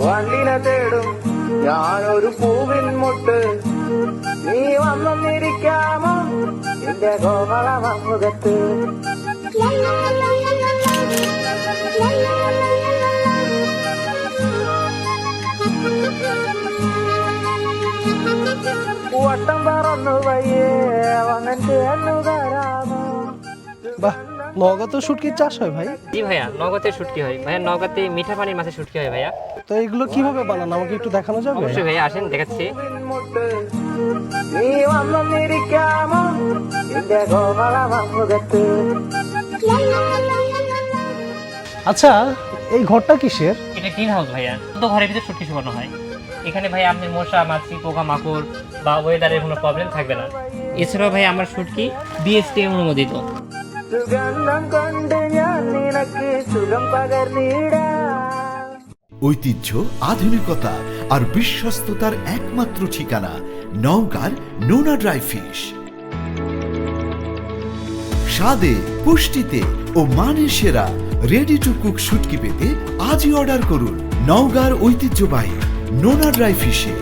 വണ്ടിനെ തേടും ഞാനൊരു പൂവിൻ മുട്ട് നീ വന്നിരിക്കാമോ എന്റെ കോമളമുഖത്ത് വട്ടം പറന്നു വയ്യേ വന്നിട്ട് എന്നുകാരാമോ বাহ, নওগাঁ তো শুটকির চাষ হয় ভাই। জি ভাইয়া, নওগাঁতে শুটকি হয় ভাইয়া, নওগাঁতে মিঠা পানির মাছের শুটকি হয় ভাইয়া। তো এগুলো কিভাবে বানান আমাকে একটু দেখানো যাবে? অবশ্যই ভাইয়া, আসেন দেখাচ্ছি। നീ വന്നിരിക്കാമോ എന്റെ കോമളമുഖത്ത് আচ্ছা, এই ঘরটা কিসের? এটা গ্রিন হাউস ভাইয়া, তো ঘরের ভিতরে শুটকি শুকানো হয়। এখানে ভাই আপনার মশা মাছি পোকা মাকড় বা ওয়েদারের কোনো প্রবলেম থাকবে না। এছাড়াও ভাই আমার শুটকি বিএসটিআই অনুমোদিত। സുഗന്ധം കൊണ്ട് ഞാൻ നിനക്ക് സുഖം പകർന്നിടാം ঐতিহ্য, আধুনিকতা আর বিশ্বস্ততার একমাত্র ঠিকানা নওগাঁর নোনা ড্রাই ফিশ। স্বাদে, পুষ্টিতে ও মানের সেরা রেডি টু কুক শুটকি পেতে আজই অর্ডার করুন নওগাঁর ঐতিহ্যবাহী নোনা ড্রাই ফিশে।